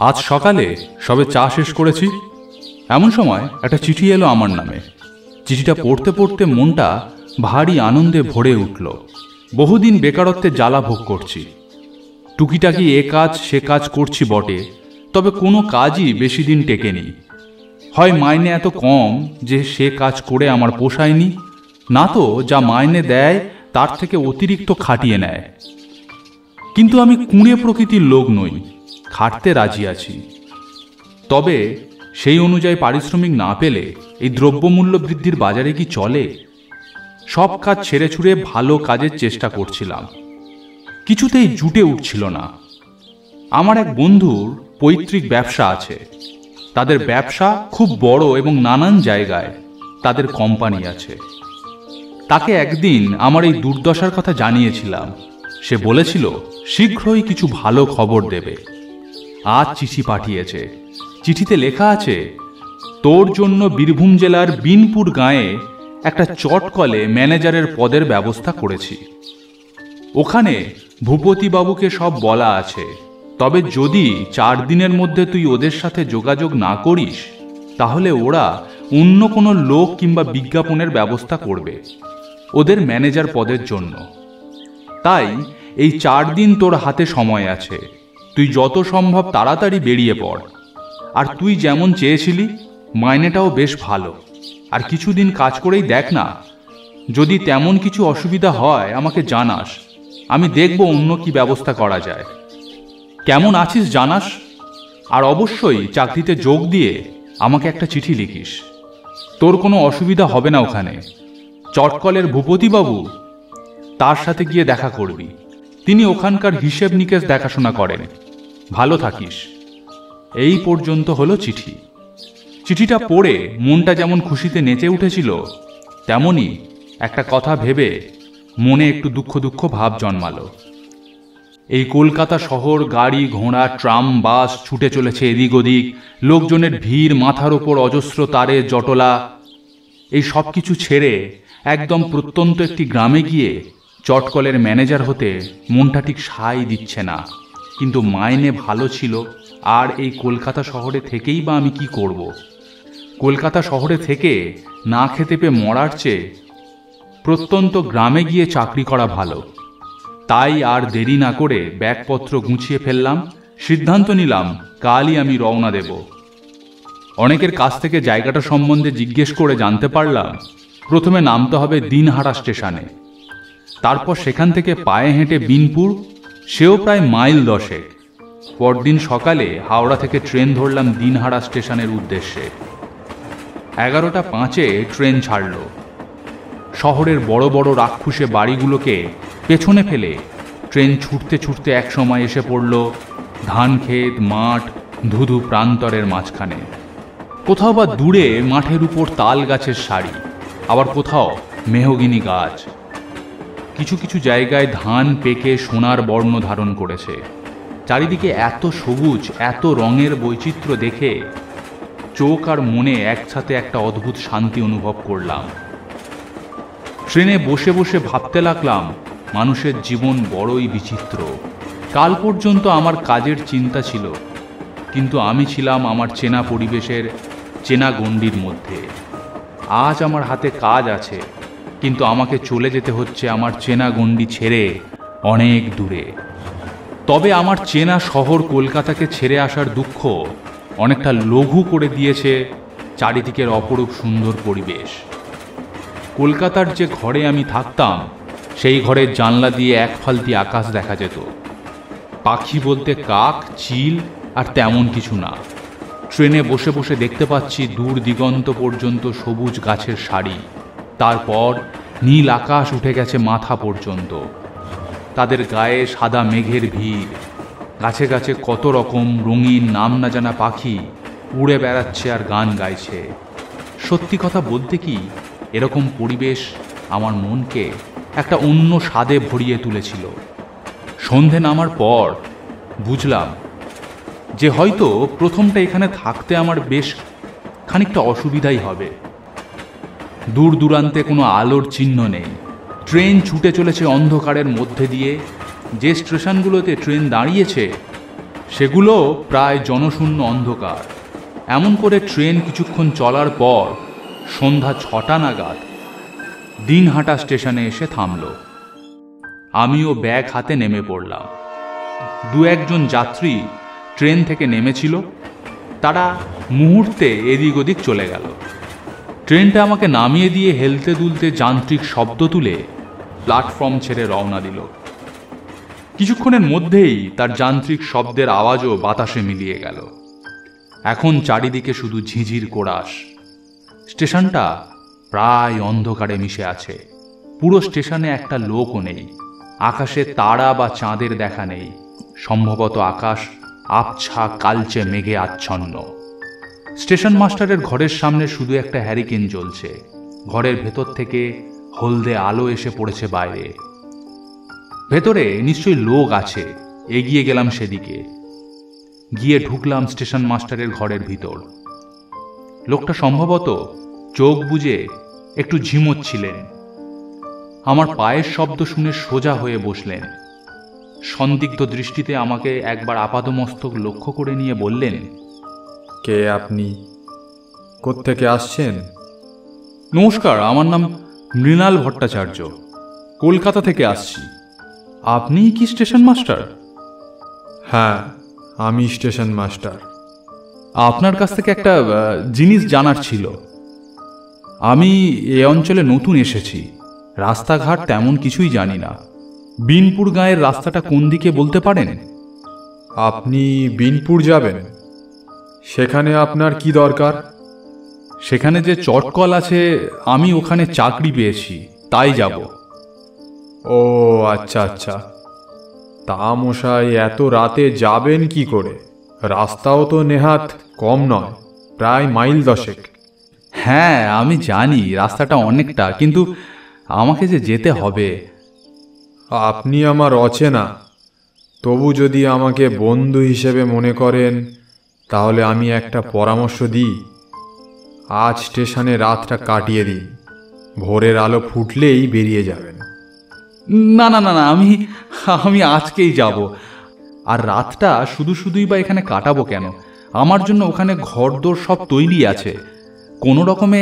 আজ সকালে সবে চা শেষ করেছি, এমন সময় একটা চিঠি এলো আমার নামে। চিঠিটা পড়তে পড়তে মনটা ভারী আনন্দে ভরে উঠল। বহুদিন বেকারত্বে জ্বালা ভোগ করছি। টুকিটাকি এ কাজ সে কাজ করছি বটে, তবে কোনো কাজই বেশি দিন টেকেনি। হয় মাইনে এত কম যে সে কাজ করে আমার পোষায়নি, না তো যা মাইনে দেয় তার থেকে অতিরিক্ত খাটিয়ে নেয়। কিন্তু আমি কুঁড়ে প্রকৃতির লোক নই, খাটতে রাজি আছি। তবে সেই অনুযায়ী পারিশ্রমিক না পেলে এই দ্রব্যমূল্য বৃদ্ধির বাজারে কি চলে? সব কাজ ছেড়ে ছুড়ে ভালো কাজের চেষ্টা করছিলাম, কিছুতেই জুটে উঠছিল না। আমার এক বন্ধুর পৈতৃক ব্যবসা আছে। তাদের ব্যবসা খুব বড় এবং নানান জায়গায় তাদের কোম্পানি আছে। তাকে একদিন আমার এই দুর্দশার কথা জানিয়েছিলাম। সে বলেছিল শীঘ্রই কিছু ভালো খবর দেবে। আজ চিঠি পাঠিয়েছে। চিঠিতে লেখা আছে, তোর জন্য বীরভূম জেলার বিনপুর গাঁয়ে একটা চটকলে ম্যানেজারের পদের ব্যবস্থা করেছি। ওখানে ভূপতিবাবুকে সব বলা আছে। তবে যদি 4 দিনের মধ্যে তুই ওদের সাথে যোগাযোগ না করিস, তাহলে ওরা অন্য কোনো লোক কিংবা বিজ্ঞাপনের ব্যবস্থা করবে ওদের ম্যানেজার পদের জন্য। তাই এই 4 দিন তোর হাতে সময় আছে। তুই যত সম্ভব তাড়াতাড়ি বেরিয়ে পড়। আর তুই যেমন চেয়েছিলি মাইনেটাও বেশ ভালো। আর কিছুদিন কাজ করেই দেখ না, যদি তেমন কিছু অসুবিধা হয় আমাকে জানাস। আমি দেখব অন্য কি ব্যবস্থা করা যায়। কেমন আছিস জানাস। আর অবশ্যই চাকরিতে যোগ দিয়ে আমাকে একটা চিঠি লিখিস। তোর কোনো অসুবিধা হবে না ওখানে। চটকলের ভূপতিবাবু, তার সাথে গিয়ে দেখা করবি। তিনি ওখানকার হিসেব নিকেশ দেখাশোনা করেন। ভালো থাকিস। এই পর্যন্ত হলো চিঠি। চিঠিটা পড়ে মনটা যেমন খুশিতে নেচে উঠেছিল, তেমনি একটা কথা ভেবে মনে একটু দুঃখ দুঃখ ভাব জন্মালো। এই কলকাতা শহর, গাড়ি ঘোড়া, ট্রাম, বাস ছুটে চলেছে এদিক ওদিক। লোকজনের ভিড়, মাথার ওপর অজস্র তারের জটলা। এই সব কিছু ছেড়ে একদম প্রত্যন্ত একটি গ্রামে গিয়ে চটকলের ম্যানেজার হতে মনটা ঠিক সায় দিচ্ছে না। কিন্তু মাইনে ভালো ছিল। আর এই কলকাতা শহরে থেকেই বা আমি কি করব? কলকাতা শহরে থেকে না খেতে পেয়ে মরার চেয়ে প্রত্যন্ত গ্রামে গিয়ে চাকরি করা ভালো। তাই আর দেরি না করে ব্যাগপত্র গুছিয়ে ফেললাম। সিদ্ধান্ত নিলাম কালই আমি রওনা দেব। অনেকের কাছ থেকে জায়গাটা সম্বন্ধে জিজ্ঞেস করে জানতে পারলাম প্রথমে নামতে হবে দিনহাটা স্টেশনে। তারপর সেখান থেকে পায়ে হেঁটে বিনপুর, সেও প্রায় মাইল 10। পরদিন সকালে হাওড়া থেকে ট্রেন ধরলাম দিনহাটা স্টেশনের উদ্দেশ্যে। 11টা 5-এ ট্রেন ছাড়ল। শহরের বড় বড় রাক্ষুসে বাড়িগুলোকে পেছনে ফেলে ট্রেন ছুটতে ছুটতে এক সময় এসে পড়ল ধানক্ষেত, মাঠ, ধুধু প্রান্তরের মাঝখানে। কোথাও বা দূরে মাঠের উপর তাল গাছের সারি, আবার কোথাও মেহগিনি গাছ। কিছু কিছু জায়গায় ধান পেকে সোনার বর্ণ ধারণ করেছে। চারিদিকে এত সবুজ, এত রঙের বৈচিত্র্য দেখে চোখ আর মনে একসাথে একটা অদ্ভুত শান্তি অনুভব করলাম। ট্রেনে বসে বসে ভাবতে লাগলাম মানুষের জীবন বড়ই বিচিত্র। কাল পর্যন্ত আমার কাজের চিন্তা ছিল, কিন্তু আমি ছিলাম আমার চেনা পরিবেশের চেনা গণ্ডির মধ্যে। আজ আমার হাতে কাজ আছে, কিন্তু আমাকে চলে যেতে হচ্ছে আমার চেনা গণ্ডি ছেড়ে অনেক দূরে। তবে আমার চেনা শহর কলকাতাকে ছেড়ে আসার দুঃখ অনেকটা লঘু করে দিয়েছে চারিদিকের অপরূপ সুন্দর পরিবেশ। কলকাতার যে ঘরে আমি থাকতাম, সেই ঘরের জানলা দিয়ে এক ফালতি আকাশ দেখা যেত। পাখি বলতে কাক, চিল আর তেমন কিছু না। ট্রেনে বসে বসে দেখতে পাচ্ছি দূর দিগন্ত পর্যন্ত সবুজ গাছের সারি। তারপর নীল আকাশ উঠে গেছে মাথা পর্যন্ত। তাদের গায়ে সাদা মেঘের ভিড়। গাছে গাছে কত রকম রঙিন নাম না জানা পাখি উড়ে বেড়াচ্ছে আর গান গাইছে। সত্যি কথা বলতে কি, এরকম পরিবেশ আমার মনকে একটা অন্য স্বাদে ভরিয়ে তুলেছিল। সন্ধে নামার পর বুঝলাম যে হয়তো প্রথমটা এখানে থাকতে আমার বেশ খানিকটা অসুবিধাই হবে। দূর দূরান্তে কোনো আলোর চিহ্ন নেই। ট্রেন ছুটে চলেছে অন্ধকারের মধ্যে দিয়ে। যে স্টেশনগুলোতে ট্রেন দাঁড়িয়েছে সেগুলো প্রায় জনশূন্য অন্ধকার। এমন করে ট্রেন কিছুক্ষণ চলার পর সন্ধ্যা 6টা নাগাদ দিনহাটা স্টেশনে এসে থামল। আমিও ব্যাগ হাতে নেমে পড়লাম। দু একজন যাত্রী ট্রেন থেকে নেমেছিল, তারা মুহূর্তে এদিক ওদিক চলে গেল। ট্রেনটা আমাকে নামিয়ে দিয়ে হেলতে দুলতে যান্ত্রিক শব্দ তুলে প্ল্যাটফর্ম ছেড়ে রওনা দিল। কিছুক্ষণের মধ্যেই তার যান্ত্রিক শব্দের আওয়াজও বাতাসে মিলিয়ে গেল। এখন চারিদিকে শুধু ঝিঝির কোড়াস। স্টেশনটা প্রায় অন্ধকারে মিশে আছে। পুরো স্টেশনে একটা লোকও নেই। আকাশে তারা বা চাঁদের দেখা নেই। সম্ভবত আকাশ আবছা কালচে মেঘে আচ্ছন্ন। স্টেশন মাস্টারের ঘরের সামনে শুধু একটা হ্যারিকেন জ্বলছে। ঘরের ভেতর থেকে হলদে আলো এসে পড়েছে বাইরে। ভেতরে নিশ্চয়ই লোক আছে। এগিয়ে গেলাম সেদিকে। গিয়ে ঢুকলাম স্টেশন মাস্টারের ঘরের ভিতর। লোকটা সম্ভবত চোখ বুজে একটু ঝিমোচ্ছিলেন। আমার পায়ের শব্দ শুনে সোজা হয়ে বসলেন। সন্দিগ্ধ দৃষ্টিতে আমাকে একবার আপাদমস্তক লক্ষ্য করে নিয়ে বললেন, কে আপনি? কোত্থেকে আসছেন? নমস্কার, আমার নাম মৃণাল ভট্টাচার্য। কলকাতা থেকে আসছি। আপনি কি স্টেশন মাস্টার? হ্যাঁ, আমি স্টেশন মাস্টার। আপনার কাছ থেকে একটা জিনিস জানার ছিল। আমি এ অঞ্চলে নতুন এসেছি। রাস্তাঘাট তেমন কিছুই জানি না। বিনপুর গাঁয়ের রাস্তাটা কোন দিকে বলতে পারেন? আপনি বিনপুর যাবেন? সেখানে আপনার কি দরকার? সেখানে যে চটকল আছে, আমি ওখানে চাকরি পেয়েছি, তাই যাব। ও আচ্ছা আচ্ছা। তা মশাই, এত রাতে যাবেন কি করে? রাস্তাও তো নেহাত কম নয়, প্রায় মাইল 10। হ্যাঁ, আমি জানি রাস্তাটা অনেকটা, কিন্তু আমাকে যে যেতে হবে। আপনি আমার অচেনা, তবু যদি আমাকে বন্ধু হিসেবে মনে করেন তাহলে আমি একটা পরামর্শ দিই। আজ স্টেশনে রাতটা কাটিয়ে দিন। ভোরের আলো ফুটলেই বেরিয়ে যাবেন। না না না না, আমি আজকেই যাব। আর রাতটা শুধু শুধুই বা এখানে কাটাবো কেন? আমার জন্য ওখানে ঘরদোর সব তৈরি আছে। কোনো রকমে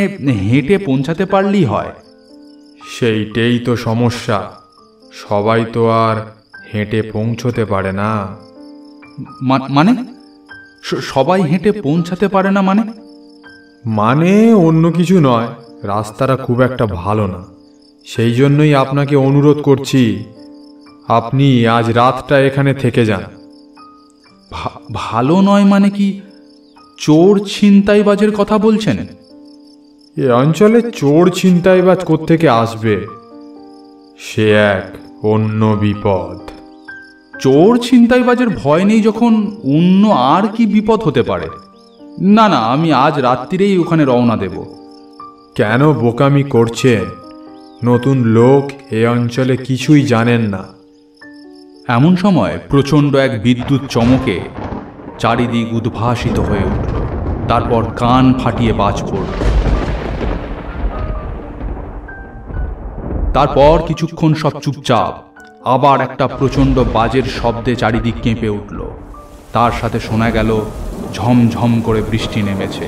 হেঁটে পৌঁছাতে পারলেই হয়। সেইটাই তো সমস্যা। সবাই তো আর হেঁটে পৌঁছতে পারে না। মানে সবাই হেঁটে পৌঁছাতে পারে না মানে? মানে অন্য কিছু নয়, রাস্তাটা খুব একটা ভালো না। সেই জন্যই আপনাকে অনুরোধ করছি, আপনি আজ রাতটা এখানে থেকে যান। ভালো নয় মানে কি? চোর ছিনতাইবাজের কথা বলছেন? এ অঞ্চলে চোর ছিনতাইবাজ কোত্থেকে আসবে? সে এক অন্য বিপদ। চোর ছিনতাইবাজের ভয় নেই যখন, অন্য আর কি বিপদ হতে পারে? না না, আমি আজ রাত্রিরেই ওখানে রওনা দেব। কেন বোকামি করছেন? নতুন লোক, এ অঞ্চলে কিছুই জানেন না। এমন সময় প্রচণ্ড এক বিদ্যুৎ চমকে চারিদিক উদ্ভাসিত হয়ে উঠল। তারপর কান ফাটিয়ে বাজ পড়ল। তারপর কিছুক্ষণ সব চুপচাপ। আবার একটা প্রচণ্ড বাজের শব্দে চারিদিক কেঁপে উঠল। তার সাথে শোনা গেল ঝমঝম করে বৃষ্টি নেমেছে।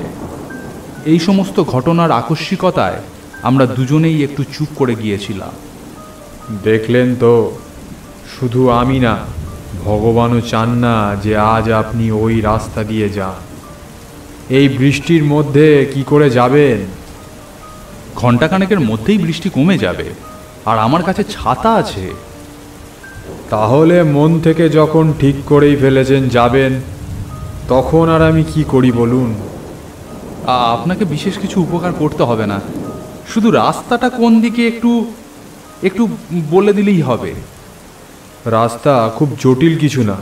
এই সমস্ত ঘটনার আকস্মিকতায় আমরা দুজনেই একটু চুপ করে গিয়েছিলাম। দেখলেন তো, শুধু আমি না, ভগবানও চান না যে আজ আপনি ওই রাস্তা দিয়ে যান। এই বৃষ্টির মধ্যে কি করে যাবেন? ঘণ্টাখানেকের মধ্যেই বৃষ্টি কমে যাবে, আর আমার কাছে ছাতা আছে। তাহলে মন থেকে যখন ঠিক করেই ফেলেছেন যাবেন, তখন আর আমি কি করি বলুন? আপনাকে বিশেষ কিছু উপকার করতে হবে না। শুধু রাস্তাটা কোন দিকে একটু একটু বলে দিলেই হবে। রাস্তা খুব জটিল কিছু না।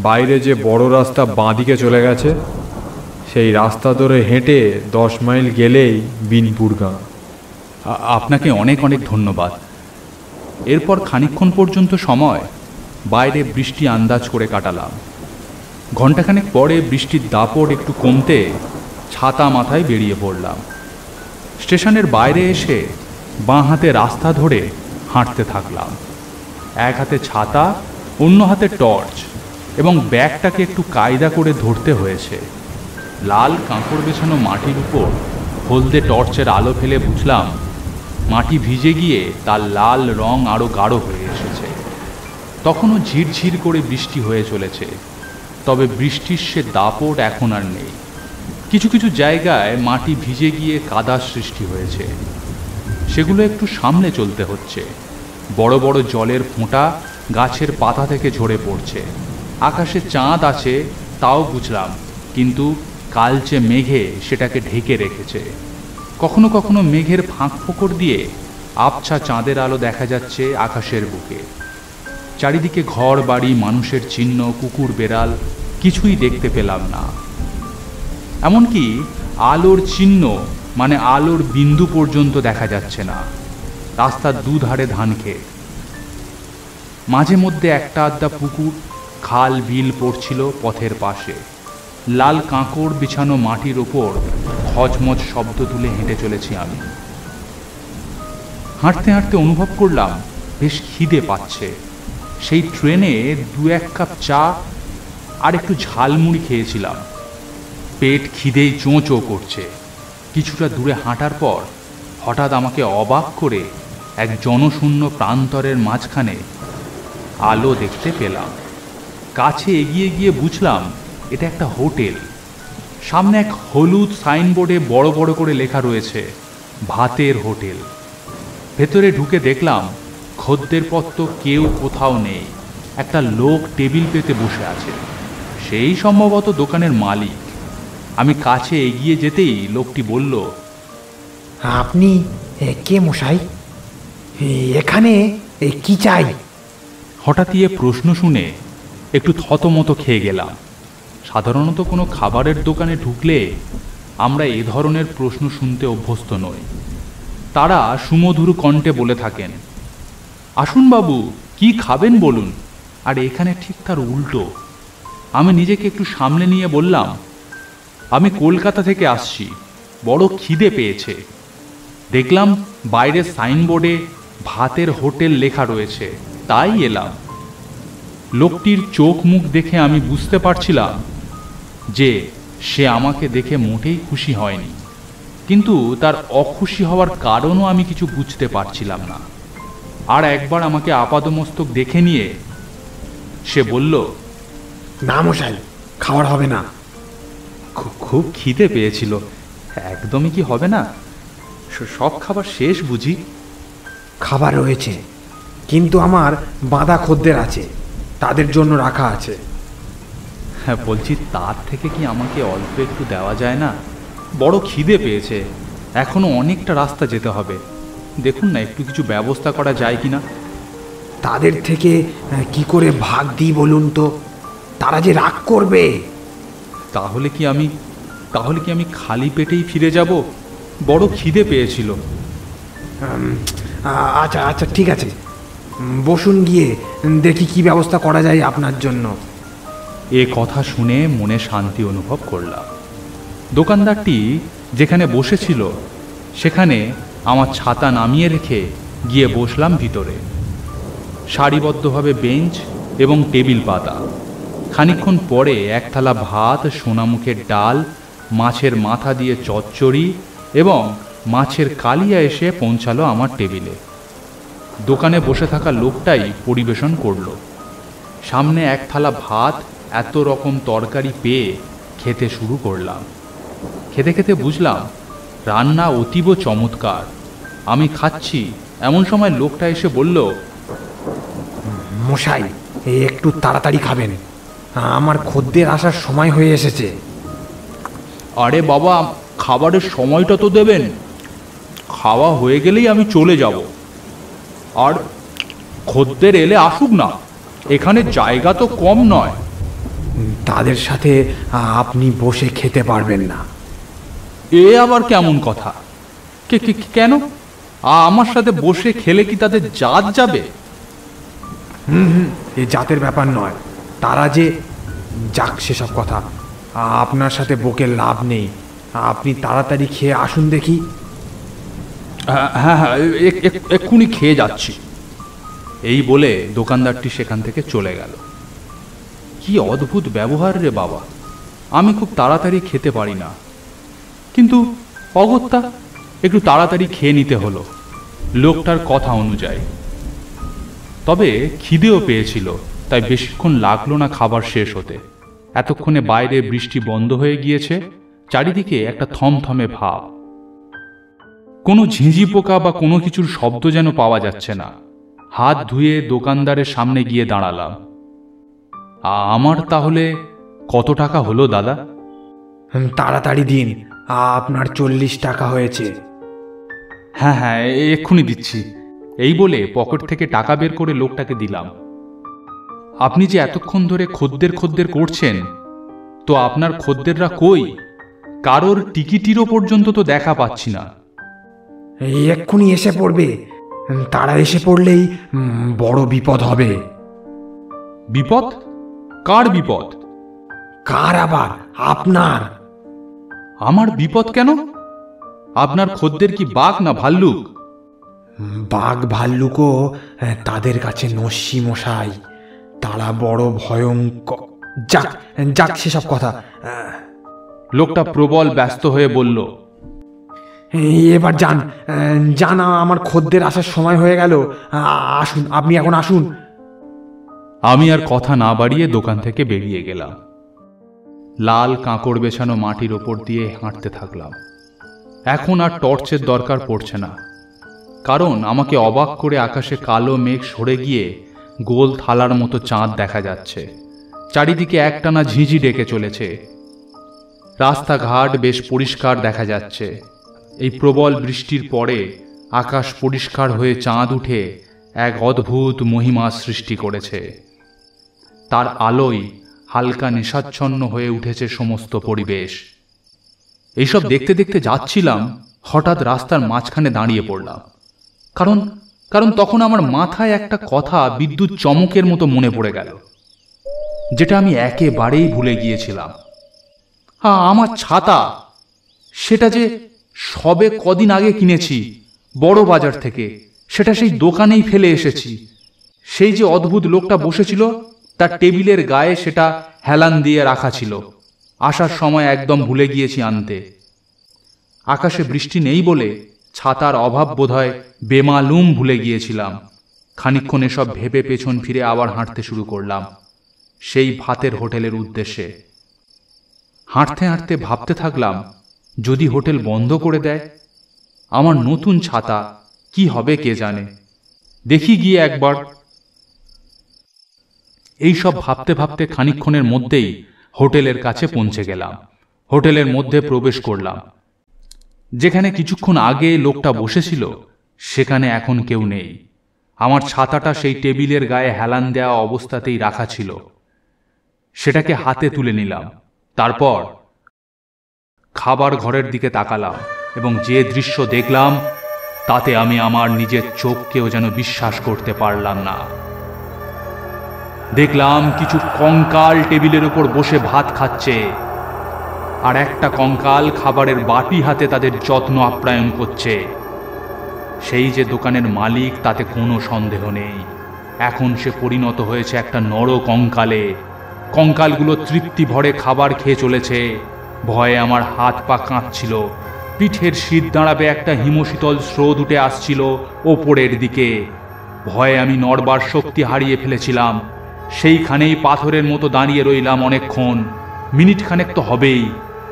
বাইরে যে বড় রাস্তা বাঁদিকে চলে গেছে, সেই রাস্তা ধরে হেঁটে 10 মাইল গেলেই বিনপুর গাঁ। আপনাকে অনেক অনেক ধন্যবাদ। এরপর খানিকক্ষণ পর্যন্ত সময় বাইরে বৃষ্টি আন্দাজ করে কাটালাম। ঘণ্টাখানেক পরে বৃষ্টির দাপট একটু কমতে ছাতা মাথায় বেরিয়ে পড়লাম। স্টেশনের বাইরে এসে বাঁ হাতে রাস্তা ধরে হাঁটতে থাকলাম। এক হাতে ছাতা, অন্য হাতে টর্চ। এবং ব্যাগটাকে একটু কায়দা করে ধরতে হয়েছে। লাল কাঁকড় বেছানো মাটির উপর হলদে টর্চের আলো ফেলে বুঝলাম মাটি ভিজে গিয়ে তার লাল রং আরও গাঢ় হয়ে এসেছে। তখনও ঝিরঝির করে বৃষ্টি হয়ে চলেছে, তবে বৃষ্টির সে দাপট এখন আর নেই। কিছু কিছু জায়গায় মাটি ভিজে গিয়ে কাদার সৃষ্টি হয়েছে, সেগুলো একটু সামলে চলতে হচ্ছে। বড় বড় জলের ফোঁটা গাছের পাতা থেকে ঝরে পড়ছে। আকাশে চাঁদ আছে তাও বুঝলাম, কিন্তু কালচে মেঘে সেটাকে ঢেকে রেখেছে। কখনো কখনো মেঘের ফাঁক ফোকর দিয়ে আবছা চাঁদের আলো দেখা যাচ্ছে আকাশের বুকে। চারিদিকে ঘর বাড়ি, মানুষের চিহ্ন, কুকুর বেড়াল কিছুই দেখতে পেলাম না। এমনকি আলোর চিহ্ন মানে আলোর বিন্দু পর্যন্ত দেখা যাচ্ছে না। রাস্তার দুধারে ধান ক্ষেত, মাঝে মধ্যে একটা আধটা পুকুর, খাল বিল পড়ছিল পথের পাশে। লাল কাঁকড় বিছানো মাটির ওপর খচমচ শব্দ তুলে হেঁটে চলেছি আমি। হাঁটতে হাঁটতে অনুভব করলাম বেশ খিদে পাচ্ছে। সেই ট্রেনে 2-1 কাপ চা আর একটু ঝালমুড়ি খেয়েছিলাম। পেট খিদেই চোঁ চোঁ করছে। কিছুটা দূরে হাঁটার পর হঠাৎ আমাকে অবাক করে এক জনশূন্য প্রান্তরের মাঝখানে আলো দেখতে পেলাম। কাছে এগিয়ে গিয়ে বুঝলাম এটা একটা হোটেল। সামনে এক হলুদ সাইনবোর্ডে বড় বড় করে লেখা রয়েছে ভাতের হোটেল। ভেতরে ঢুকে দেখলাম খদ্দের পত্র কেউ কোথাও নেই। একটা লোক টেবিল পেতে বসে আছে, সেই সম্ভবত দোকানের মালিক। আমি কাছে এগিয়ে যেতেই লোকটি বলল, আপনি কে মশাই? এখানে কি চাই? হঠাৎই এ প্রশ্ন শুনে একটু থতমত খেয়ে গেলাম। সাধারণত কোনো খাবারের দোকানে ঢুকলে আমরা এ ধরনের প্রশ্ন শুনতে অভ্যস্ত নই। তারা সুমধুর কণ্ঠে বলে থাকেন, আসুন বাবু, কি খাবেন বলুন। আর এখানে ঠিক তার উল্টো। আমি নিজেকে একটু সামলে নিয়ে বললাম, আমি কলকাতা থেকে আসছি, বড় খিদে পেয়েছে। দেখলাম বাইরের সাইনবোর্ডে ভাতের হোটেল লেখা রয়েছে, তাই এলাম। লোকটির চোখ মুখ দেখে আমি বুঝতে পারছিলাম যে সে আমাকে দেখে মোটেই খুশি হয়নি, কিন্তু তার অখুশি হওয়ার কারণও আমি কিছু বুঝতে পারছিলাম না। আর একবার আমাকে আপাদমস্তক দেখে নিয়ে সে বলল, না মশাই, খাবার হবে না। খুব খিদে পেয়েছিল। একদমই কি হবে না? সব খাবার শেষ বুঝি? খাবার রয়েছে, কিন্তু আমার বাঁধা খদ্দের আছে, তাদের জন্য রাখা আছে। হ্যাঁ, বলছি তার থেকে কি আমাকে অল্প একটু দেওয়া যায় না? বড় খিদে পেয়েছে, এখনো অনেকটা রাস্তা যেতে হবে। দেখুন না একটু কিছু ব্যবস্থা করা যায় কি না। তাদের থেকে কি করে ভাগ দিই বলুন তো? তারা যে রাগ করবে। তাহলে কি আমি খালি পেটেই ফিরে যাব? বড় খিদে পেয়েছিল। আচ্ছা আচ্ছা, ঠিক আছে, বসুন, গিয়ে দেখি কি ব্যবস্থা করা যায় আপনার জন্য। এ কথা শুনে মনে শান্তি অনুভব করলাম। দোকানদারটি যেখানে বসেছিল সেখানে আমার ছাতা নামিয়ে রেখে গিয়ে বসলাম ভিতরে। সারিবদ্ধভাবে বেঞ্চ এবং টেবিল পাতা। খানিকক্ষণ পরে এক থালা ভাত, সোনামুখের ডাল, মাছের মাথা দিয়ে চচ্চড়ি এবং মাছের কালিয়া এসে পৌঁছালো আমার টেবিলে। দোকানে বসে থাকা লোকটাই পরিবেশন করল। সামনে এক থালা ভাত, এত রকম তরকারি পেয়ে খেতে শুরু করলাম। খেতে খেতে বুঝলাম রান্না অতীব চমৎকার। আমি খাচ্ছি, এমন সময় লোকটা এসে বলল, মশাই, একটু তাড়াতাড়ি খাবেন, আমার খদ্দের আসার সময় হয়ে এসেছে। আরে বাবা, খাবারের সময়টা তো দেবেন। খাওয়া হয়ে গেলেই আমি চলে যাব। আর খদ্দের এলে আসুক না, এখানে জায়গা তো কম নয়। তাদের সাথে আপনি বসে খেতে পারবেন না। এ আবার কেমন কথা? কেন? আমার সাথে বসে খেলে কি তাদের জাত যাবে? এ জাতের ব্যাপার নয়। তারা যে যাক, সেসব কথা আপনার সাথে বকে লাভ নেই। আপনি তাড়াতাড়ি খেয়ে আসুন দেখি। হ্যাঁ হ্যাঁ, এক্ষুনি খেয়ে যাচ্ছি। এই বলে দোকানদারটি সেখান থেকে চলে গেল। কি অদ্ভুত ব্যবহার রে বাবা। আমি খুব তাড়াতাড়ি খেতে পারি না, কিন্তু অগত্যা একটু তাড়াতাড়ি খেয়ে নিতে হলো লোকটার কথা অনুযায়ী। তবে খিদেও পেয়েছিল, তাই বেশিক্ষণ লাগলো না খাবার শেষ হতে। এতক্ষণে বাইরে বৃষ্টি বন্ধ হয়ে গিয়েছে, চারিদিকে একটা থমথমে ভাব। কোনো ঝিঁঝি পোকা বা কোনো কিছুর শব্দ যেন পাওয়া যাচ্ছে না। হাত ধুয়ে দোকানদারের সামনে গিয়ে দাঁড়ালাম। আমার তাহলে কত টাকা হলো দাদা? তাড়াতাড়ি দিন, আপনার 40 টাকা হয়েছে। হ্যাঁ হ্যাঁ, এক্ষুনি দিচ্ছি। এই বলে পকেট থেকে টাকা বের করে লোকটাকে দিলাম। আপনি যে এতক্ষণ ধরে খদ্দের করছেন, তো আপনার খদ্দেররা কই? কারোর টিকিটিরও পর্যন্ত তো দেখা পাচ্ছি না। এক্ষুনি এসে পড়বে, তারা এসে পড়লেই বড় বিপদ হবে। বিপদ? কার বিপদ? কার আবার? আপনার। আমার বিপদ কেন? আপনার খদ্দের কি বাঘ না ভাল্লুক? বাঘ ভাল্লুকও তাদের কাছে নস্যি মশাই, তারা বড় ভয়ঙ্কর। যাক যাক, সেসব কথা। লোকটা প্রবল ব্যস্ত হয়ে বলল, এবার যান যান, আমার খদ্দের আসার সময় হয়ে গেল। আসুন, আপনি এখন আসুন। আমি আর কথা না বাড়িয়ে দোকান থেকে বেরিয়ে গেলাম। লাল কাঁকড় বেছানো মাটির ওপর দিয়ে হাঁটতে থাকলাম। এখন আর টর্চের দরকার পড়ছে না, কারণ আমাকে অবাক করে আকাশে কালো মেঘ সরে গিয়ে গোল থালার মতো চাঁদ দেখা যাচ্ছে। চারিদিকে একটানা ঝিঁঝি ডেকে চলেছে। রাস্তাঘাট বেশ পরিষ্কার দেখা যাচ্ছে। এই প্রবল বৃষ্টির পরে আকাশ পরিষ্কার হয়ে চাঁদ উঠে এক অদ্ভুত মহিমা সৃষ্টি করেছে। তার আলোয় হালকা নিশাচ্ছন্ন হয়ে উঠেছে সমস্ত পরিবেশ। এইসব দেখতে দেখতে যাচ্ছিলাম, হঠাৎ রাস্তার মাঝখানে দাঁড়িয়ে পড়লাম। কারণ তখন আমার মাথায় একটা কথা বিদ্যুৎ চমকের মতো মনে পড়ে গেল, যেটা আমি একেবারেই ভুলে গিয়েছিলাম। আমার ছাতা, সেটা যে সবে কদিন আগে কিনেছি বড় বাজার থেকে, সেটা সেই দোকানেই ফেলে এসেছি। সেই যে অদ্ভুত লোকটা বসেছিল, তার টেবিলের গায়ে সেটা হেলান দিয়ে রাখা ছিল। আসার সময় একদম ভুলে গিয়েছি আনতে। আকাশে বৃষ্টি নেই বলে ছাতার অভাব বোধহয় বেমালুম ভুলে গিয়েছিলাম। খানিকক্ষণ এসব ভেবে পেছন ফিরে আবার হাঁটতে শুরু করলাম সেই ভাতের হোটেলের উদ্দেশ্যে। হাঁটতে হাঁটতে ভাবতে থাকলাম, যদি হোটেল বন্ধ করে দেয়, আমার নতুন ছাতা কি হবে কে জানে। দেখি গিয়ে একবার। এইসব ভাবতে ভাবতে খানিকক্ষণের মধ্যেই হোটেলের কাছে পৌঁছে গেলাম। হোটেলের মধ্যে প্রবেশ করলাম। যেখানে কিছুক্ষণ আগে লোকটা বসেছিল, সেখানে এখন কেউ নেই। আমার ছাতাটা সেই টেবিলের গায়ে হেলান দেওয়া অবস্থাতেই রাখা ছিল। সেটাকে হাতে তুলে নিলাম। তারপর খাবার ঘরের দিকে তাকালাম এবং যে দৃশ্য দেখলাম, তাতে আমি আমার নিজের চোখকেও যেন বিশ্বাস করতে পারলাম না। দেখলাম কিছু কঙ্কাল টেবিলের উপর বসে ভাত খাচ্ছে, আর একটা কঙ্কাল খাবারের বাটি হাতে তাদের যত্ন আপ্যায়ন করছে। সেই যে দোকানের মালিক, তাতে কোনো সন্দেহ নেই। এখন সে পরিণত হয়েছে একটা নর কঙ্কালে। কঙ্কালগুলো তৃপ্তি ভরে খাবার খেয়ে চলেছে। ভয়ে আমার হাত পা কাঁপছিল। পিঠের শীত দাঁড়াবে একটা হিমশীতল স্রোত উঠে আসছিল ওপরের দিকে। ভয়ে আমি নড়বার শক্তি হারিয়ে ফেলেছিলাম। সেইখানেই পাথরের মতো দাঁড়িয়ে রইলাম অনেকক্ষণ, মিনিট খানেক তো হবেই।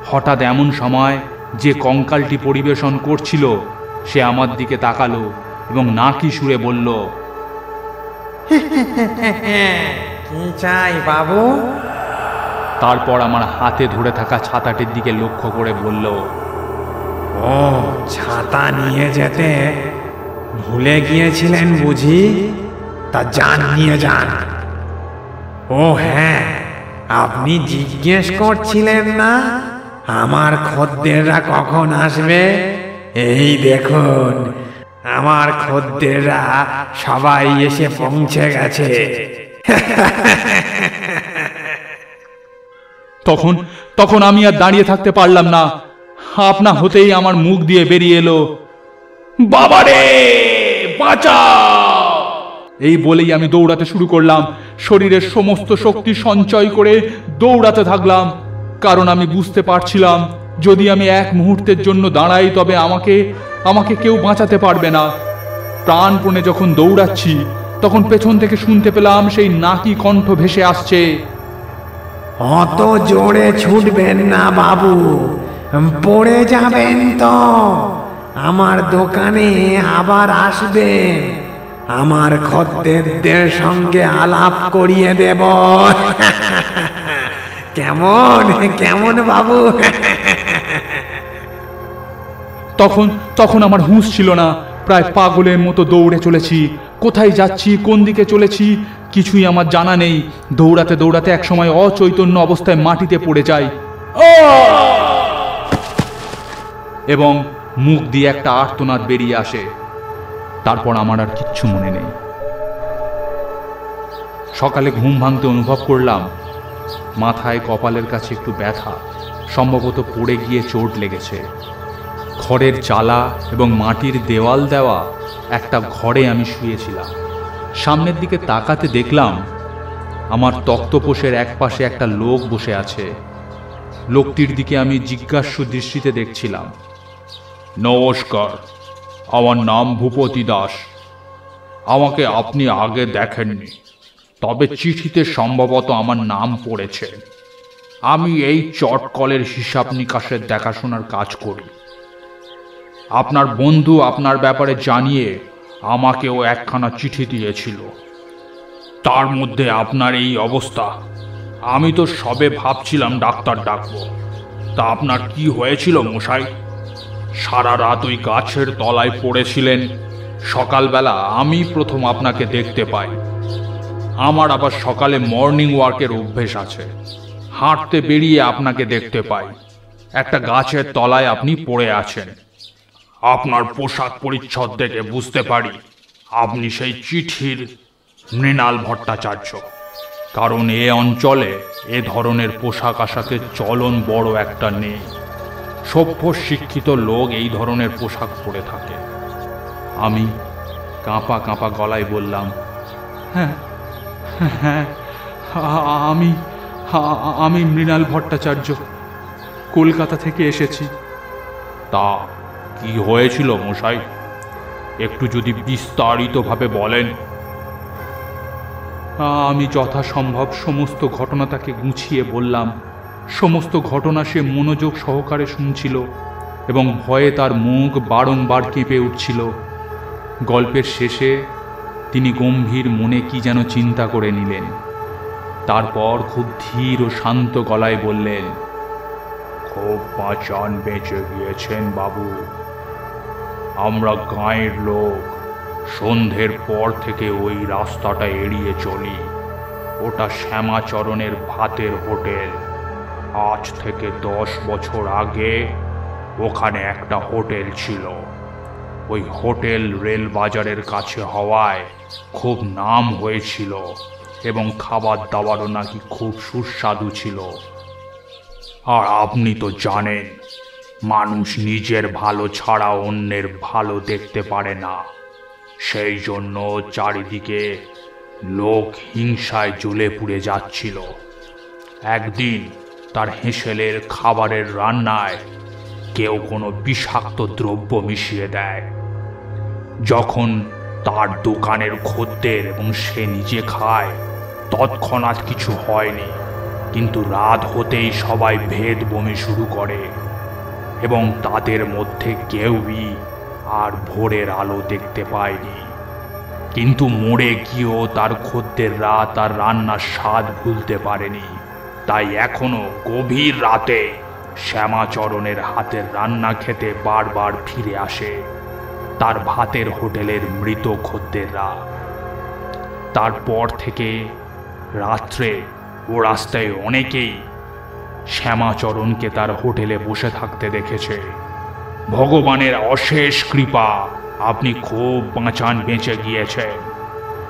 হঠাৎ এমন সময় যে কঙ্কালটি পরিবেশন করছিল, সে আমার দিকে তাকালো এবং নাকি সুরে বলল, কি চাই বাবু? তারপর আমার হাতে ধরে থাকা ছাতাটির দিকে লক্ষ্য করে বলল, ও, ছাতা নিয়ে যেতে ভুলে গিয়েছিলেন বুঝি? তা যান, নিয়ে যান। ও হ্যাঁ, আপনি জিজ্ঞেস করছিলেন না আমার খদ্দেররা কখন আসবে? এই দেখুন, আমার খদ্দেররা সবাই এসে পৌঁছে গেছে। তখন আমি আর দাঁড়িয়ে থাকতে পারলাম না। আপনা হতেই আমার মুখ দিয়ে বেরিয়ে এলো, বাবারে বাঁচাও! এই বলেই আমি দৌড়াতে শুরু করলাম। শরীরের সমস্ত শক্তি সঞ্চয় করে দৌড়াতে থাকলাম, কারণ আমি বুঝতে পারছিলাম যদি আমি এক মুহূর্তের জন্য দাঁড়াই তবে আমাকে কেউ বাঁচাতে পারবে না। প্রাণপণে যখন দৌড়াচ্ছি তখন পেছন থেকে শুনতে পেলাম সেই নাকি কণ্ঠ ভেসে আসছে, অত জোরে ছুটবেন না বাবু, পড়ে যাবেন তো। আমার দোকানে আবার আসবেন, আমার খদ্দেরদের সঙ্গে আলাপ করিয়ে দেব। কেমন কেমন বাবু? তখন আমার হুঁশ ছিল না। প্রায় পাগলের মতো দৌড়ে চলেছি। কোথায় যাচ্ছি, কোন দিকে চলেছি কিছুই আমার জানা নেই। দৌড়াতে দৌড়াতে একসময় অচৈতন্য অবস্থায় মাটিতে পড়ে যাই এবং মুখ দিয়ে একটা আর্তনাদ বেরিয়ে আসে। তারপর আমার আর কিচ্ছু মনে নেই। সকালে ঘুম ভাঙতে অনুভব করলাম মাথায় কপালের কাছে একটু ব্যথা, সম্ভবত পড়ে গিয়ে চোট লেগেছে। খড়ের চালা এবং মাটির দেওয়াল দেওয়া একটা ঘরে আমি শুয়েছিলাম। সামনের দিকে তাকাতে দেখলাম আমার তক্তপোষের এক পাশে একটা লোক বসে আছে। লোকটির দিকে আমি জিজ্ঞাস্য দৃষ্টিতে দেখছিলাম। নমস্কার, আমার নাম ভূপতি দাস। আমাকে আপনি আগে দেখেননি, তবে চিঠিতে সম্ভবত আমার নাম পড়েছে। আমি এই চটকলের হিসাব নিকাশের দেখাশোনার কাজ করি। আপনার বন্ধু আপনার ব্যাপারে জানিয়ে আমাকেও একখানা চিঠি দিয়েছিল, তার মধ্যে আপনার এই অবস্থা। আমি তো সবে ভাবছিলাম ডাক্তার ডাকবো। তা আপনার কি হয়েছিল মশাই? সারা রাত ওই গাছের তলায় পড়েছিলেন। সকালবেলা আমি প্রথম আপনাকে দেখতে পাই। আমার আবার সকালে মর্নিং ওয়াকের অভ্যেস আছে। হাঁটতে বেরিয়ে আপনাকে দেখতে পাই। একটা গাছের তলায় আপনি পড়ে আছেন। আপনার পোশাক পরিচ্ছদ দেখে বুঝতে পারি আপনি সেই চিঠির মৃণাল ভট্টাচার্য, কারণ এ অঞ্চলে এ ধরনের পোশাক আশাকের চলন বড় একটা নেই। সভ্য শিক্ষিত লোক এই ধরনের পোশাক পরে থাকে। আমি কাঁপা কাঁপা গলায় বললাম, হ্যাঁ হ্যাঁ, আমি মৃণাল ভট্টাচার্য, কলকাতা থেকে এসেছি। তা কি হয়েছিল মশাই, একটু যদি বিস্তারিতভাবে বলেন। আমি যথাসম্ভব সমস্ত ঘটনা তাকে গুছিয়ে বললাম। সমস্ত ঘটনা সে মনোযোগ সহকারে শুনছিল এবং ভয়ে তার মুখ বারংবার কেঁপে উঠছিল। গল্পের শেষে তিনি গম্ভীর মনে কি যেন চিন্তা করে নিলেন। তারপর খুব ধীর ও শান্ত গলায় বললেন, খুব বাঁচান বেঁচে গিয়েছেন বাবু। আমরা গাঁয়ের লোক সন্ধ্যের পর থেকে ওই রাস্তাটা এড়িয়ে চলি। ওটা শ্যামাচরণের ভাতের হোটেল। আজ থেকে 10 বছর আগে ওখানে একটা হোটেল ছিল। ওই হোটেল রেল বাজারের কাছে হওয়ায় খুব নাম হয়েছিল এবং খাবার দাবারও নাকি খুব সুস্বাদু ছিল। আর আপনি তো জানেন, মানুষ নিজের ভালো ছাড়া অন্যের ভালো দেখতে পারে না। সেই জন্য চারিদিকে লোক হিংসায় জ্বলে পুড়ে যাচ্ছিল। একদিন তার হেঁসেলের খাবারের রান্নায় কেউ কোনো বিষাক্ত দ্রব্য মিশিয়ে দেয়। যখন তার দোকানের খদ্দের এবং সে নিজে খায় তৎক্ষণাৎ কিছু হয়নি, কিন্তু রাত হতেই সবাই ভেদ বমি শুরু করে এবং তাদের মধ্যে কেউই আর ভোরের আলো দেখতে পায়নি। কিন্তু মরে গিয়েও তার খদ্দেররা তার রান্নার স্বাদ ভুলতে পারেনি। তাই এখনো গভীর রাতে শ্যামাচরণের হাতের রান্না খেতে বারবার ফিরে আসে তার ভাতের হোটেলের মৃত খদ্দেররা। তারপর থেকে রাত্রে ও রাস্তায় অনেকেই শ্যামাচরণকে তার হোটেলে বসে থাকতে দেখেছে। ভগবানের অশেষ কৃপা আপনি খুব বাঁচান বেঁচে গিয়েছেন।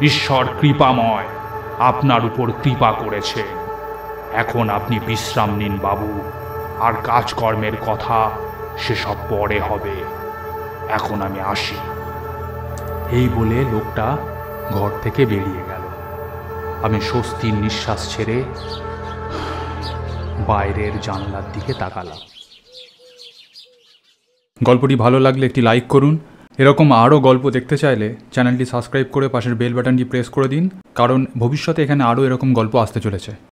ঈশ্বর কৃপাময় আপনার উপর কৃপা করেছে। এখন আপনি বিশ্রাম নিন বাবু, আর কাজকর্মের কথা সেসব পরে হবে। এখন আমি আসি। এই বলে লোকটা ঘর থেকে বেরিয়ে গেল। আমি স্বস্তির নিঃশ্বাস ছেড়ে বাইরের জানলার দিকে তাকালাম। গল্পটি ভালো লাগলে একটি লাইক করুন। এরকম আরও গল্প দেখতে চাইলে চ্যানেলটি সাবস্ক্রাইব করে পাশের বেল বাটনটি প্রেস করে দিন, কারণ ভবিষ্যতে এখানে আরও এরকম গল্প আসতে চলেছে।